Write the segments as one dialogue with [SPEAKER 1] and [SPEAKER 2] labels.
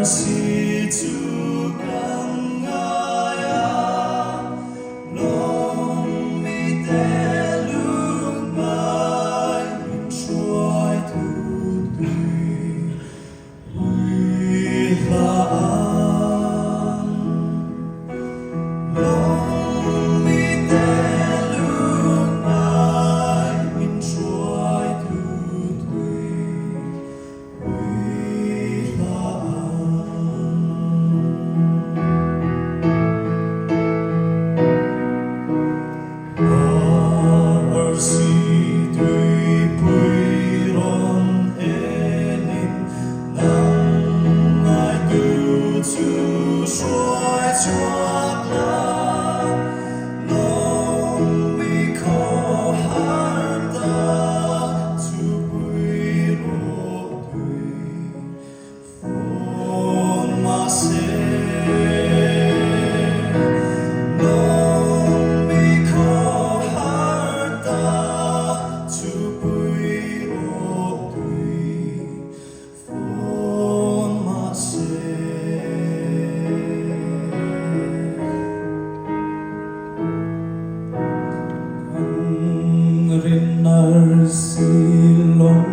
[SPEAKER 1] 是主更爱呀，龙米的路迈，云衰土堆，为了龙米的路迈，云衰土堆，为是對背浪的臉，能愛到處衰錯啦，濃密可喊得處背落對，風馬些。Rinnar silong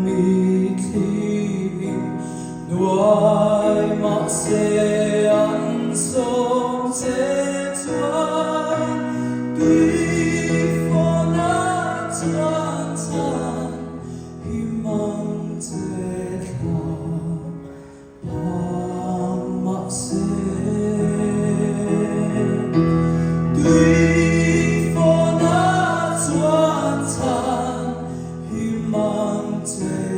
[SPEAKER 1] mitli nuai ma se an song se tuai tui fona chan chan himang te tha ma se tui Mountain